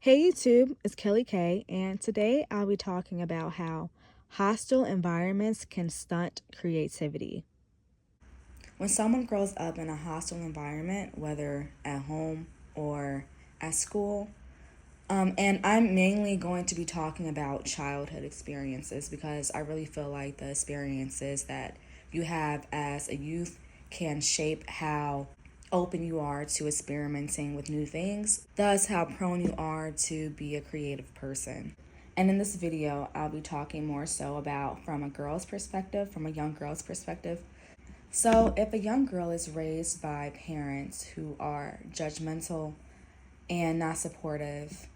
Hey YouTube, it's Kelly K, and today I'll be talking about how hostile environments can stunt creativity. When someone grows up in a hostile environment, whether at home or at school, and I'm mainly going to be talking about childhood experiences because I really feel like the experiences that you have as a youth can shape how open you are to experimenting with new things, thus, how prone you are to be a creative person. And in this video, I'll be talking more so about from a girl's perspective, from a young girl's perspective. So, if a young girl is raised by parents who are judgmental and not supportive,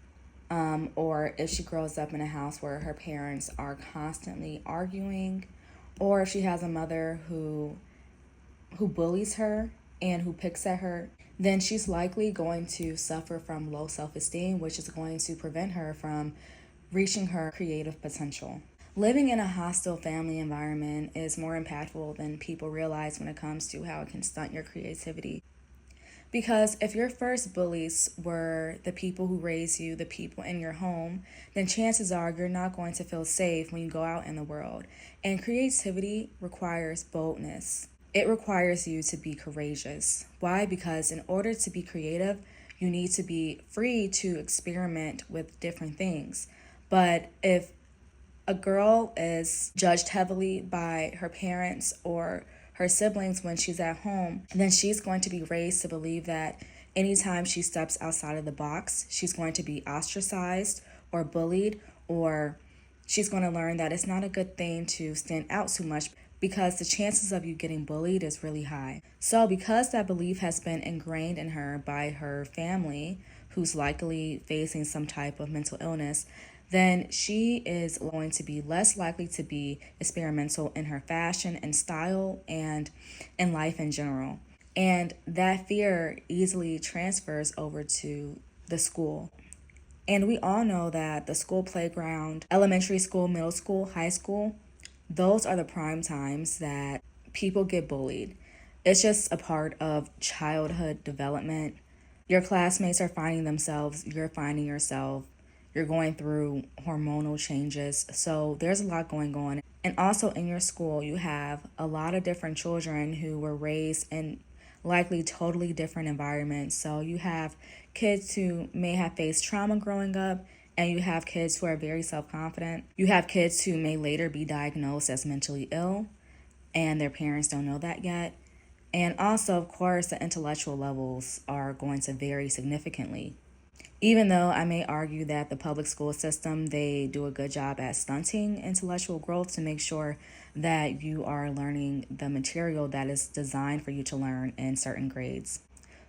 or if she grows up in a house where her parents are constantly arguing, or if she has a mother who bullies her and who picks at her, then she's likely going to suffer from low self-esteem, which is going to prevent her from reaching her creative potential. Living in a hostile family environment is more impactful than people realize when it comes to how it can stunt your creativity. Because if your first bullies were the people who raised you, the people in your home, then chances are you're not going to feel safe when you go out in the world. And creativity requires boldness. It requires you to be courageous. Why? Because in order to be creative, you need to be free to experiment with different things. But if a girl is judged heavily by her parents or her siblings when she's at home, then she's going to be raised to believe that anytime she steps outside of the box, she's going to be ostracized or bullied, or she's going to learn that it's not a good thing to stand out too much because the chances of you getting bullied is really high. So because that belief has been ingrained in her by her family, who's likely facing some type of mental illness, then she is going to be less likely to be experimental in her fashion and style and in life in general. And that fear easily transfers over to the school. And we all know that the school playground, elementary school, middle school, high school, those are the prime times that people get bullied. It's just a part of childhood development. Your classmates are finding themselves, you're finding yourself, you're going through hormonal changes. So there's a lot going on. And also in your school, you have a lot of different children who were raised in likely totally different environments. So you have kids who may have faced trauma growing up, and you have kids who are very self-confident. You have kids who may later be diagnosed as mentally ill, and their parents don't know that yet. And also, of course, the intellectual levels are going to vary significantly. Even though I may argue that the public school system, they do a good job at stunting intellectual growth to make sure that you are learning the material that is designed for you to learn in certain grades.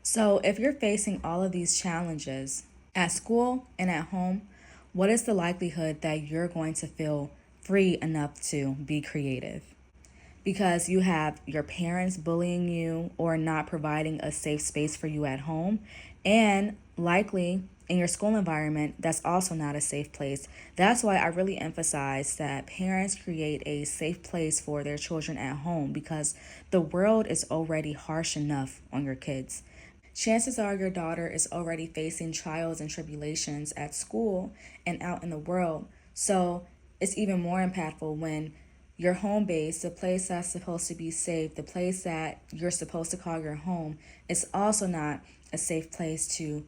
So if you're facing all of these challenges at school and at home, what is the likelihood that you're going to feel free enough to be creative? Because you have your parents bullying you or not providing a safe space for you at home, and likely in your school environment, that's also not a safe place. That's why I really emphasize that parents create a safe place for their children at home, because the world is already harsh enough on your kids. Chances are your daughter is already facing trials and tribulations at school and out in the world. So it's even more impactful when your home base, the place that's supposed to be safe, the place that you're supposed to call your home, is also not a safe place to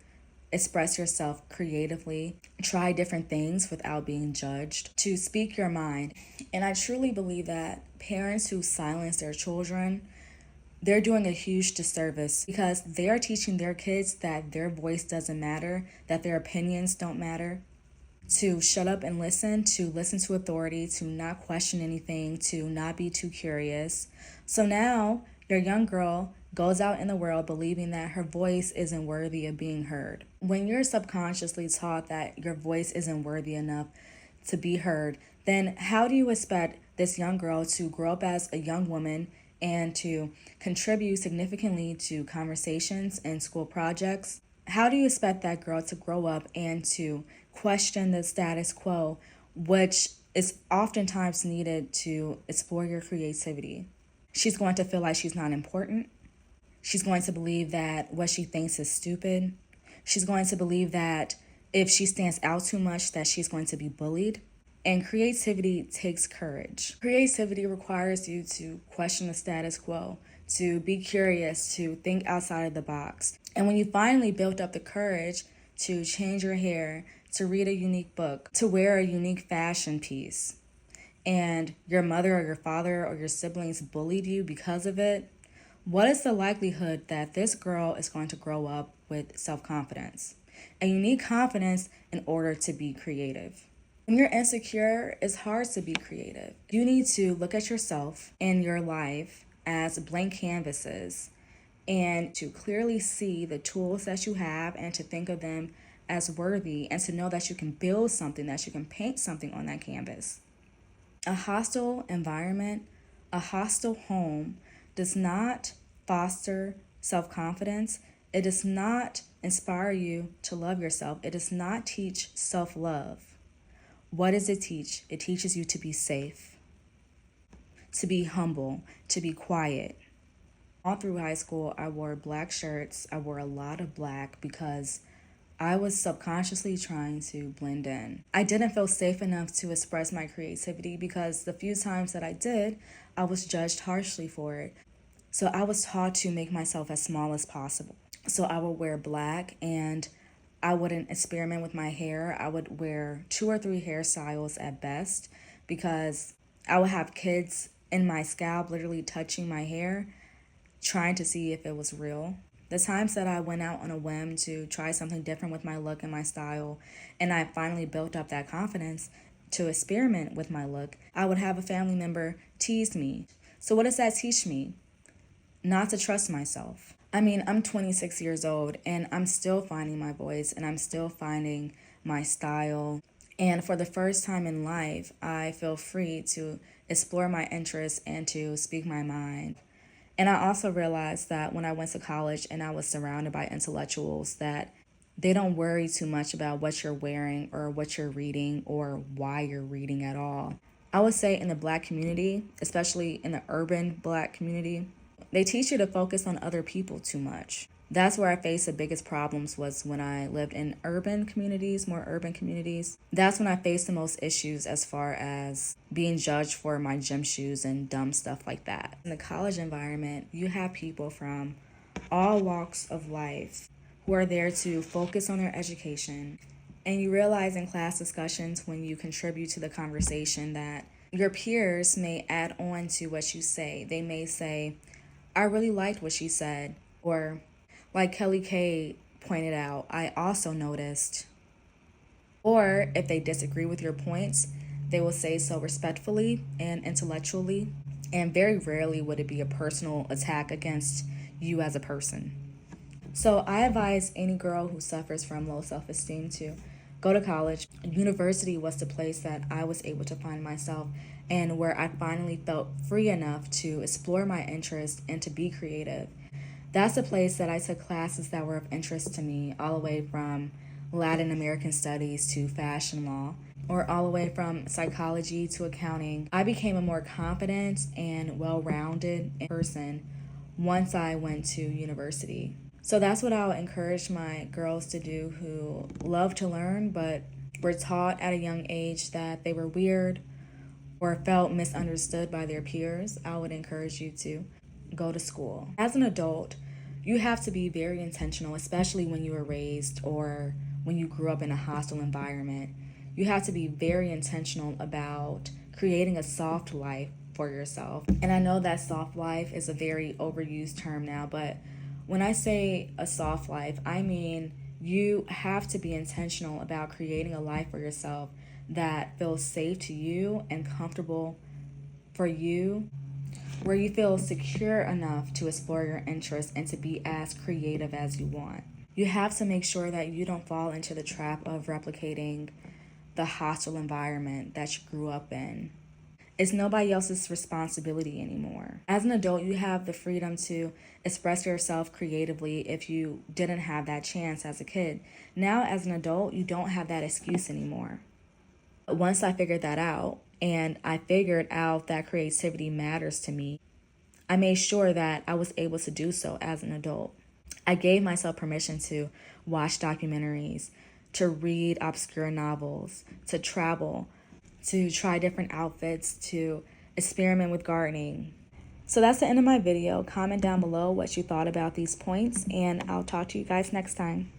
express yourself creatively, try different things without being judged, to speak your mind. And I truly believe that parents who silence their children, they're doing a huge disservice, because they are teaching their kids that their voice doesn't matter, that their opinions don't matter, to shut up and listen to authority, to not question anything, to not be too curious. So now your young girl goes out in the world believing that her voice isn't worthy of being heard. When you're subconsciously taught that your voice isn't worthy enough to be heard, then how do you expect this young girl to grow up as a young woman and to contribute significantly to conversations and school projects? How do you expect that girl to grow up and to question the status quo, which is oftentimes needed to explore your creativity? She's going to feel like she's not important. She's going to believe that what she thinks is stupid. She's going to believe that if she stands out too much, that she's going to be bullied. And creativity takes courage. Creativity requires you to question the status quo, to be curious, to think outside of the box. And when you finally built up the courage to change your hair, to read a unique book, to wear a unique fashion piece, and your mother or your father or your siblings bullied you because of it, what is the likelihood that this girl is going to grow up with self-confidence? And you need confidence in order to be creative. When you're insecure, it's hard to be creative. You need to look at yourself and your life as blank canvases and to clearly see the tools that you have and to think of them as worthy and to know that you can build something, that you can paint something on that canvas. A hostile environment, a hostile home does not foster self-confidence. It does not inspire you to love yourself. It does not teach self-love. What does it teach? It teaches you to be safe, to be humble, to be quiet. All through high school, I wore black shirts. I wore a lot of black because I was subconsciously trying to blend in. I didn't feel safe enough to express my creativity because the few times that I did, I was judged harshly for it. So I was taught to make myself as small as possible. So I would wear black and I wouldn't experiment with my hair. I would wear 2 or 3 hairstyles at best because I would have kids in my scalp literally touching my hair, trying to see if it was real. The times that I went out on a whim to try something different with my look and my style, and I finally built up that confidence to experiment with my look, I would have a family member tease me. So what does that teach me? Not to trust myself. I mean, I'm 26 years old and I'm still finding my voice and I'm still finding my style. And for the first time in life, I feel free to explore my interests and to speak my mind. And I also realized that when I went to college and I was surrounded by intellectuals, that they don't worry too much about what you're wearing or what you're reading or why you're reading at all. I would say in the Black community, especially in the urban Black community, they teach you to focus on other people too much. That's where I faced the biggest problems was when I lived in urban communities, more urban communities. That's when I faced the most issues as far as being judged for my gym shoes and dumb stuff like that. In the college environment, you have people from all walks of life who are there to focus on their education. And you realize in class discussions when you contribute to the conversation that your peers may add on to what you say. They may say, I really liked what she said, or like Kelly Kay pointed out, I also noticed. Or if they disagree with your points, they will say so respectfully and intellectually, and very rarely would it be a personal attack against you as a person. So I advise any girl who suffers from low self-esteem to go to college. University was the place that I was able to find myself and where I finally felt free enough to explore my interests and to be creative. That's a place that I took classes that were of interest to me, all the way from Latin American studies to fashion law, or all the way from psychology to accounting. I became a more confident and well-rounded person once I went to university. So that's what I'll encourage my girls to do who love to learn but were taught at a young age that they were weird or felt misunderstood by their peers. I would encourage you to go to school. As an adult, you have to be very intentional, especially when you were raised or when you grew up in a hostile environment. You have to be very intentional about creating a soft life for yourself. And I know that soft life is a very overused term now, but when I say a soft life, I mean you have to be intentional about creating a life for yourself that feels safe to you and comfortable for you, where you feel secure enough to explore your interests and to be as creative as you want. You have to make sure that you don't fall into the trap of replicating the hostile environment that you grew up in. It's nobody else's responsibility anymore. As an adult, you have the freedom to express yourself creatively if you didn't have that chance as a kid. Now, as an adult, you don't have that excuse anymore. Once I figured that out, and I figured out that creativity matters to me, I made sure that I was able to do so as an adult. I gave myself permission to watch documentaries, to read obscure novels, to travel, to try different outfits, to experiment with gardening. So that's the end of my video. Comment down below what you thought about these points, and I'll talk to you guys next time.